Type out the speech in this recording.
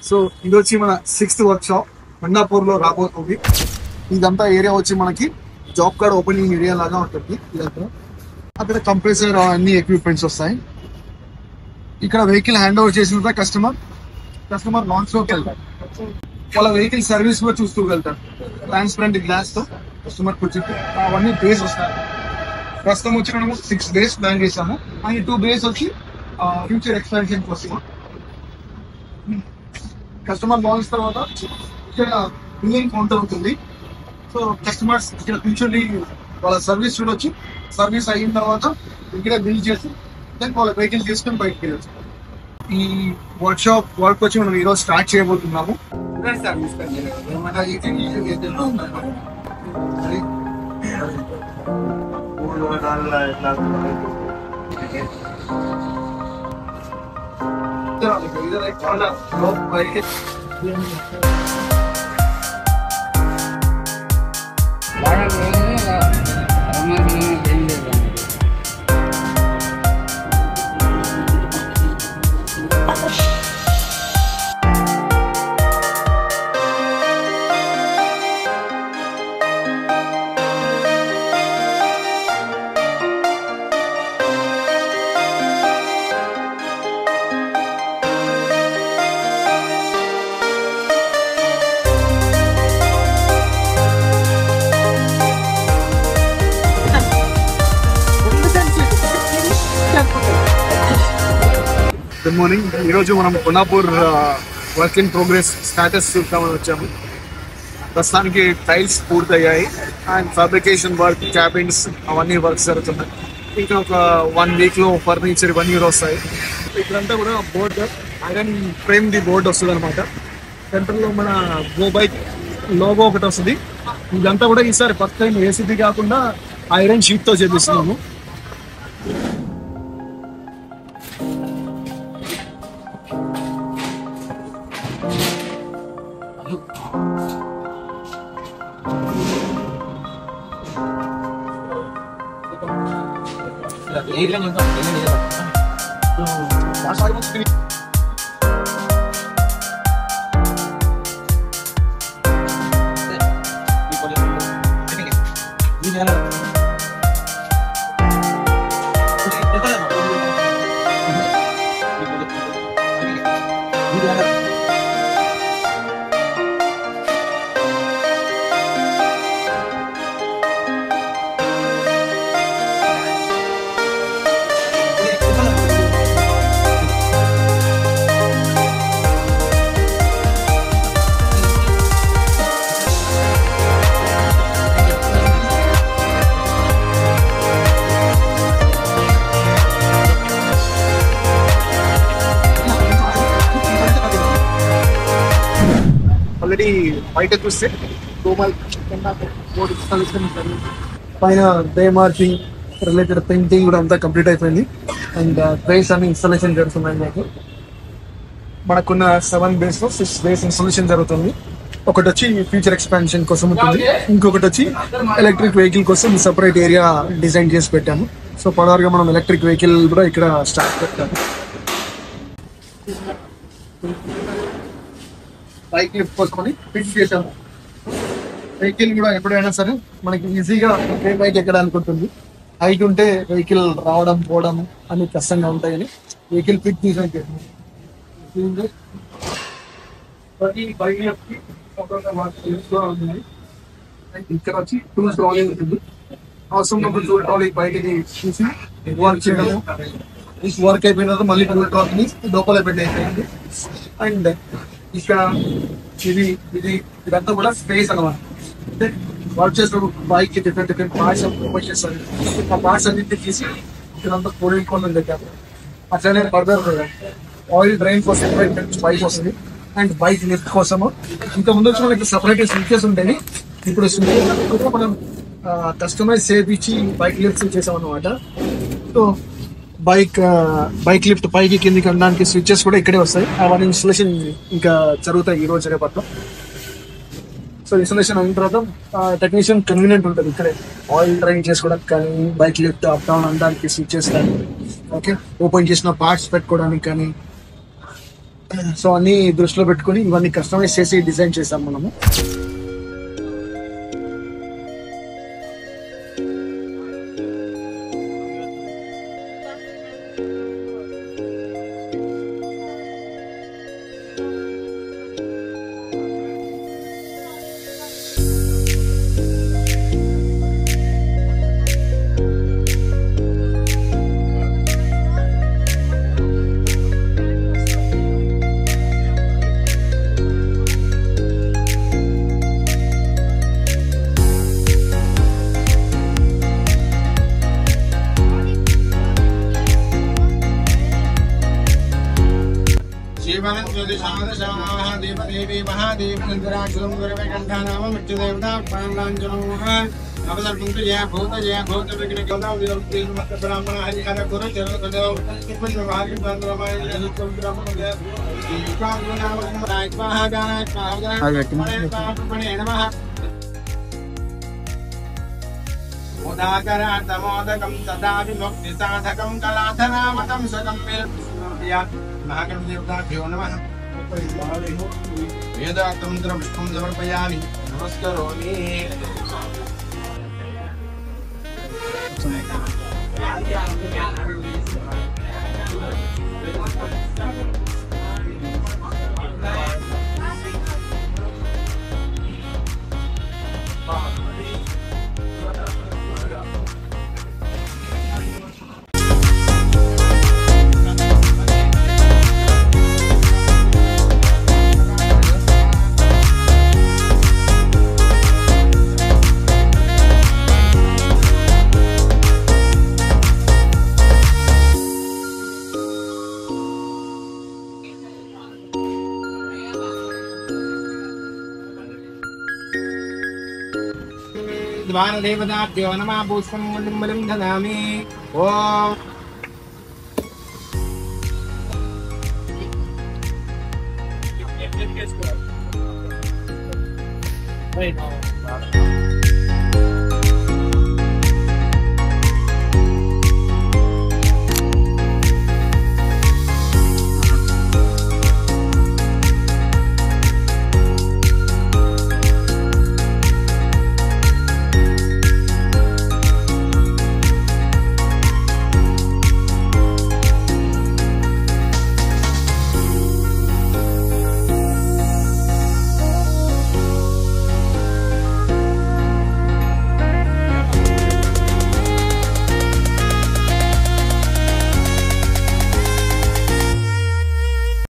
So ఇది వచ్చి మన 6th వర్క్ షాప్ కొండాపూర్ లో రాబోతుంది. ఇదంతా ఏరియా వచ్చి మనకి జాబ్ కార్డ్ ఓపెనింగ్ ఏరియా లాగా ఉంటుంది. ఇదంతా అక్కడ కంప్రెసర్ అన్ని ఎక్విప్మెంట్స్ వస్తాయి. ఇక్కడ వెహికల్ హ్యాండ్ ఓవర్ చేసిన కస్టమర్ లాంచ్ లోకి వెళ్తారు. వాళ్ళ వెహికల్ సర్వీస్ కూడా చూస్తూ వెళ్తారు. ట్రాన్స్పరెంట్ గ్లాస్ తో కస్టమర్ కూర్చుంటే అవన్నీ బేస్ వస్తాయి. ప్రస్తుతం వచ్చి మనము 6 బేస్ ప్లాన్ చేసాము. అండ్ 2 బేస్ వచ్చి ఫ్యూచర్ ఎక్స్పాన్షన్ కోసం. కస్టమర్ లాంచ్ తర్వాత ఇక్కడ బిల్లింగ్ కౌంటర్ అవుతుంది. సో కస్టమర్స్ ఇక్కడ కూర్చొని వాళ్ళ సర్వీస్ చూడొచ్చు. సర్వీస్ అయిన తర్వాత ఇక్కడ బిల్ చేసి దెన్ వాళ్ళ వెహికల్ తీసుకొని బయటకు వెళ్ళచ్చు. ఈ వర్క్ షాప్ వర్క్ వచ్చి మనం ఈరోజు స్టార్ట్ చేయబోతున్నాము. Good morning. ఈరోజు మనం Kondapur work in progress status చూద్దామని వచ్చాము. ప్రస్తుతానికి టైల్స్ పూర్తయ్యాయి అండ్ ఫ్యాబ్రికేషన్ వర్క్, క్యాబిన్స్ అవన్నీ వర్క్స్ జరుగుతున్నాయి. ఇంకా ఒక 1 వీక్ లో ఫర్నిచర్ ఇవన్నీ కూడా వస్తాయి. ఇక్కడంతా కూడా board iron frame the board వస్తుంది అనమాట. సెంటర్ లో మన గో బైక్ లోగో ఒకటి వస్తుంది. ఇదంతా కూడా ఈసారి ఫస్ట్ టైం ఏసీబీ కాకుండా ఐరన్ షీట్ తో చేపిస్తున్నాము. ఆల్రెడీ బయట చూస్తే పైన డే మార్కింగ్ రిలేటెడ్ పెయింటింగ్ కూడా అంతా కంప్లీట్ అయిపోయింది. అండ్ బేస్ అన్ని ఇన్స్టాలేషన్ జరుగుతున్నాయి. మనకున్న 7 బేస్ లో 6 బేస్ ఇన్స్టాలేషన్ జరుగుతుంది. ఒకటి వచ్చి ఫ్యూచర్ ఎక్స్పాన్షన్ కోసం ఉంటుంది. ఇంకొకటి వచ్చి ఎలక్ట్రిక్ వెహికల్ కోసం సపరేట్ ఏరియా డిజైన్ చేసి పెట్టాము. సో పడారుగా మనం ఎలక్ట్రిక్ వెహికల్ కూడా ఇక్కడ స్టార్ట్ పెట్టాము. బైక్ లిఫ్ట్ కోసం ఫిక్స్ చేసాము. వెహికల్ కూడా ఎప్పుడైనా సరే మనకి ఈజీగా ఒకే బైక్ ఎక్కడానికి ఉంటుంది. హైట్ ఉంటే వెహికల్ రావడం పోవడం అన్ని కష్టంగా ఉంటాయని వెహికల్ ఫిట్ డిజైన్ చేసాము. ఇక్కడ వచ్చి టూల్ ట్రాలీ ఉంటుంది. అవసరం ఉన్నప్పుడు టూల్ ట్రాలీ బయటకి చూసి వర్క్ చేయడము. వర్క్ అయిపోయిన తర్వాత మళ్ళీ టూల్ ట్రాలీని లోపల పెట్టేయండి. అండ్ ఇక్కడ ఇదంతా కూడా స్పేస్ అనమాట. అంటే వర్క్ చేసినప్పుడు బైక్ కి డిఫరెంట్ పార్ట్స్ ఓపెన్ చేస్తారు. ఆ పార్ట్స్ అన్నింటినీ తీసి ఇక్కడంతా కూలింగ్ కోసం పెట్టాము. అట్లనే ఫర్దర్ ఆయిల్ డ్రైన్ కోసం బైక్ వస్తుంది. అండ్ బైక్ లిఫ్ట్ కోసము ఇంత ముందు వచ్చి మనకి సపరేట్ స్విచెస్ ఉంటాయి. ఇప్పుడు స్విచెస్ మనం కస్టమైజ్ చేయించి బైక్ లిఫ్ట్ చేసాం అనమాట. సో బైక్ లిఫ్ట్ పైకి కిందికి అనడానికి స్విచెస్ కూడా ఇక్కడే వస్తాయి. అవన్నీ ఇన్స్టాలేషన్ ఇంకా జరుగుతాయి ఈ రోజు రేపట్లో. సో ఇన్స్టాలేషన్ అయిన తర్వాత టెక్నీషియన్ కన్వీనియంట్ ఉంటుంది ఇక్కడే ఆయిల్ డ్రైన్ చేసుకోవడానికి కానీ, బైక్ లిఫ్ట్ అప్ డౌన్ అనడానికి స్విచెస్ కానీ, ఓకే ఓపెన్ చేసిన పార్ట్స్ పెట్టుకోవడానికి కానీ, సో అన్ని దృష్టిలో పెట్టుకుని ఇవన్నీ కస్టమైజ్ చేసి డిజైన్ చేసాం మనము. देवी महादेव नाम मृत्युदेवता अवसर्पं जय भूत विघ्न ब्राह्मण हरिहर गुरु मोदाकरार्थमोदकं सदा विमुक्तिसाधकं कलाधनामतं सकं महागणदेवताभ्यो नमः। वेदान्तमन्त्रपुष्पं समर्पयामि नमस्करोमि। द्वारदेवताभ्यो नमः। पुष्पं बलिं ददामि। ओम